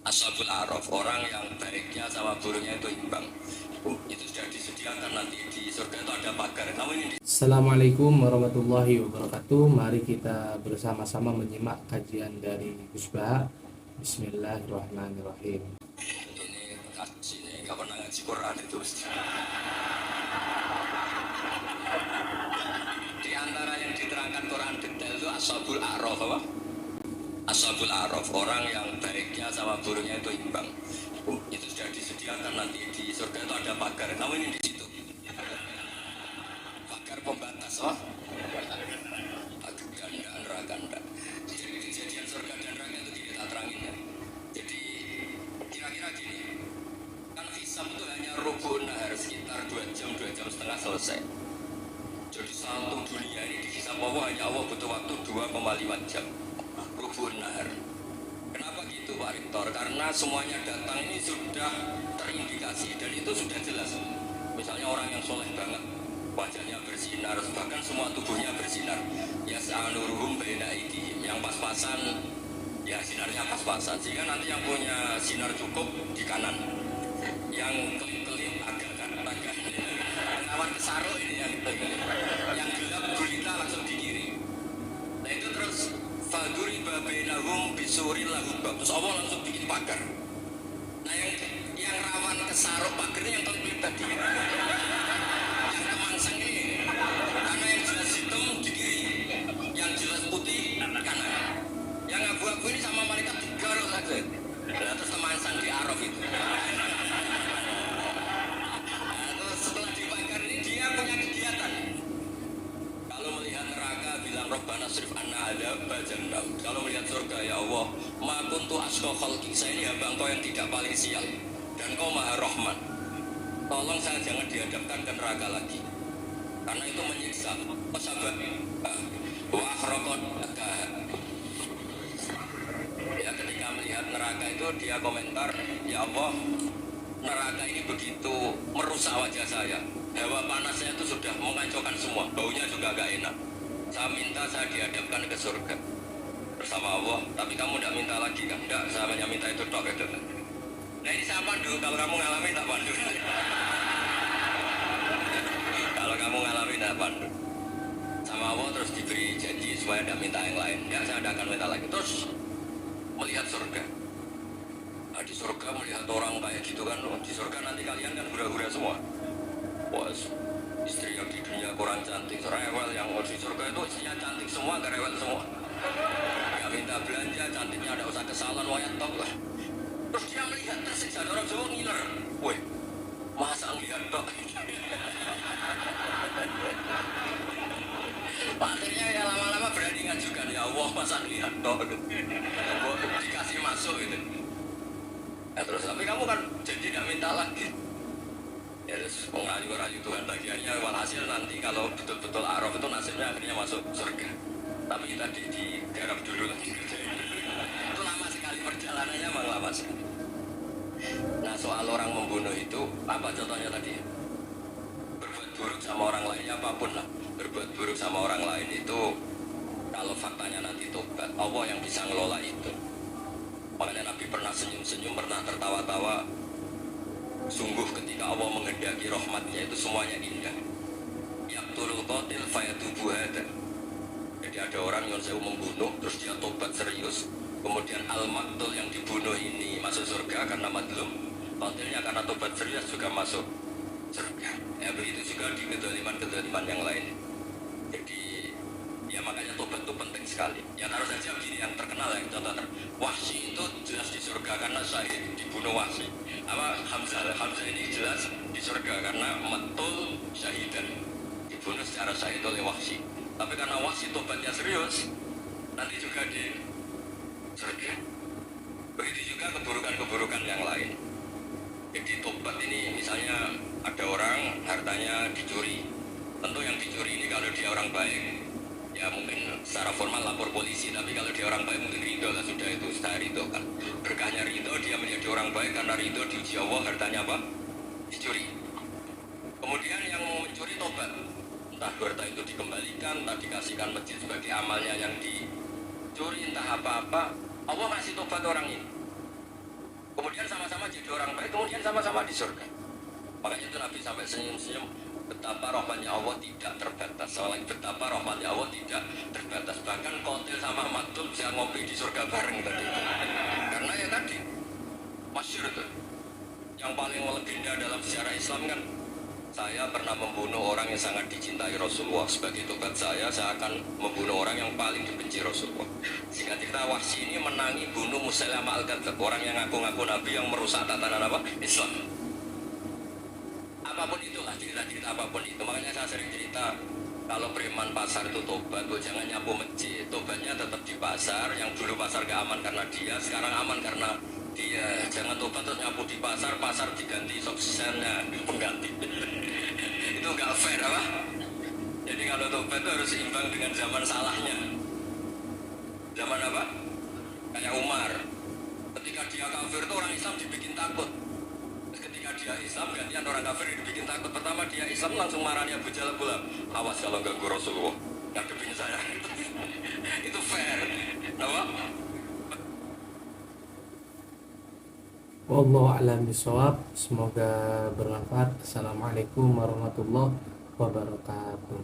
Ashabul A'raf, orang yang baiknya sama buruknya itu imbang. Itu sudah disediakan nanti di surga itu ada pagar. Namun ini Assalamualaikum warahmatullahi wabarakatuh. Mari kita bersama-sama menyimak kajian dari Gus Bah. Bismillahirrahmanirrahim. ini nggak pernah ngaji Quran itu. Di antara yang diterangkan Quran detail itu Ashabul A'raf apa? Ashabul A'raf, orang yang baiknya sama buruknya itu imbang. Itu sudah disediakan nanti di surga itu ada pagar. Namun ini di situ pagar pembatas, pagar ganda neraka. Jadi kejadian surga dan neraka itu kita terangin ya. Jadi kira-kira gini, kan hisab itu hanya rubun nahar sekitar 2 jam 2,5 jam selesai. Jadi satu dunia ini dihisab Allah hanya Allah butuh waktu 2,5 jam. Rubun nahar. Kenapa gitu Pak Rektor? Karena semuanya datang ini sudah terindikasi dan itu sudah jelas. Misalnya orang yang soleh banget, wajahnya bersinar, bahkan semua tubuhnya bersinar. Ya sa'anuruhum baina aydihim, yang pas-pasan, ya sinarnya pas-pasan. Sehingga nanti yang punya sinar cukup di kanan, yang kelip-kelip agak awan kesaro ini yang gelap gulita langsung di kiri. Nah itu terus faduri babainahum bisuril lahum, terus Allah langsung bikin pagar. Nah yang rawan kesaruk pagarnya yang kelip tadi, yang kemangsang ini, karena yang jelas hitam di kiri, yang jelas putih kanan, yang abu-abu ini sama malaikat digaruk saja. Nah, terus kemangsang di Araf itu. Setelah dibakar ini dia punya kegiatan. Kalau melihat neraka bilang Rabbana srif anna adzab jahannam. Kalau melihat surga ya Allah, ma kuntu asqa khalqi, saya ini hamba Engkau yang tidak paling sial dan Engkau Maha Rahman. Tolong saya jangan dihadapkan ke neraka lagi. Karena itu menyiksa. Sahabat wa akhraqat ya, ketika melihat neraka itu dia komentar, ya Allah, neraka ini begitu merusak wajah saya. Hawa panasnya itu sudah mengacaukan semua, baunya juga agak enak. Saya minta saya dihadapkan ke surga bersama Allah. Tapi kamu tidak minta lagi kan? Tidak, saya hanya minta itu tok gitu. Nah ini saya pandu, kalau kamu ngalamin tak pandu. Kalau kamu ngalamin tak pandu. Sama Allah terus diberi janji supaya tidak minta yang lain. Ya saya tidak akan minta lagi. Terus melihat surga. Nah, di surga melihat orang kayak gitu kan, di surga nanti kalian kan hura-hura semua. Wah, istri yang di dunia kurang cantik, rewel, yang di surga itu istrinya cantik semua, gak rewel semua. Yang minta belanja, cantiknya ada usah kesalahan, wayang top lah. Terus dia melihat tersiksa, orang Jawa ngiler. Weh, masa ngelihat tok? Akhirnya ya lama-lama berani ngajukan, ya Allah masa ngelihat tok? Dikasih masuk gitu. Ya terus, tapi kamu kan jadi tidak minta lagi. Ya terus mengayu-rayu Tuhan bagiannya, walhasil nanti kalau betul-betul Araf itu nasibnya akhirnya masuk surga. Tapi kita digarap dulu lagi. Itu lama sekali perjalanannya, memang lama sekali. Nah soal orang membunuh itu, apa contohnya tadi? Berbuat buruk sama orang lainnya apapun lah. Berbuat buruk sama orang lain itu, kalau faktanya nanti tobat, Allah yang bisa ngelola itu. Makanya Nabi pernah senyum-senyum, pernah tertawa-tawa. Sungguh ketika Allah menghendaki rahmatnya itu semuanya indah. Yaqtulul qatil fayatubu hada. Jadi ada orang yang saya membunuh, terus dia tobat serius. Kemudian al-maqtul yang dibunuh ini masuk surga karena madlum. Qatilnya karena tobat serius juga masuk surga. Ya begitu juga di kedoliman-kedoliman yang lain. Jadi ya makanya tobat itu penting sekali. Ya taruh saja begini yang terkenal, yang contoh Wahsy itu jelas di surga karena syahid dibunuh Wahsy. Apa Hamzah ini jelas di surga karena matul syahidan, dibunuh secara syahid oleh Wahsy. Tapi karena Wahsy tobatnya serius, nanti juga di surga. Begitu juga keburukan-keburukan yang lain. Jadi tobat ini misalnya ada orang hartanya dicuri. Tentu yang dicuri ini kalau dia orang baik, ya mungkin secara formal lapor polisi, tapi kalau dia orang baik mungkin ridho lah, sudah itu sudah ridho kan. Berkahnya ridho, dia menjadi orang baik karena ridho diuji Allah, hartanya apa? Dicuri. Kemudian yang mencuri tobat, entah harta itu dikembalikan, entah dikasihkan masjid sebagai amalnya yang dicuri, entah apa-apa, Allah kasih tobat orang ini. kemudian sama-sama di surga. Makanya itu Nabi sampai senyum-senyum, betapa rahmatnya Allah tidak terbatas. Soalnya betapa rahmatnya Allah tidak terbatas. Bahkan Qatil sama Maktul bisa ngopi di surga bareng tadi. Karena ya tadi masyhur itu. Yang paling legenda dalam sejarah Islam kan, saya pernah membunuh orang yang sangat dicintai Rasulullah. Sebagai tobat saya akan membunuh orang yang paling dibenci Rasulullah. Sehingga cerita Wahsy ini menangi bunuh Musailamah al-Kadzdzab, orang yang ngaku-ngaku Nabi yang merusak tatanan apa? Islam. Apapun itulah, cerita-cerita apapun itu. Makanya saya sering cerita, kalau preman pasar itu tobat, jangan nyapu masjid. Tobatnya tetap di pasar. Yang dulu pasar gak aman karena dia, sekarang aman karena dia. Jangan tobat terus nyapu di pasar, pasar diganti suksennya pengganti. Itu gak fair apa? Jadi kalau tobat itu harus seimbang dengan zaman salahnya. Zaman apa? Kayak Umar. Ketika dia kafir itu orang Islam dibikin takut. Ketika dia Islam gantian orang kafir dibikin takut. Pertama dia Islam langsung marahnya Abu Jahal pula. Awas kalau ganggu Rasulullah, ngadepin saya. Itu fair. Kenapa? Wallahu a'lam bishawab. Semoga bermanfaat. Assalamualaikum warahmatullahi wabarakatuh.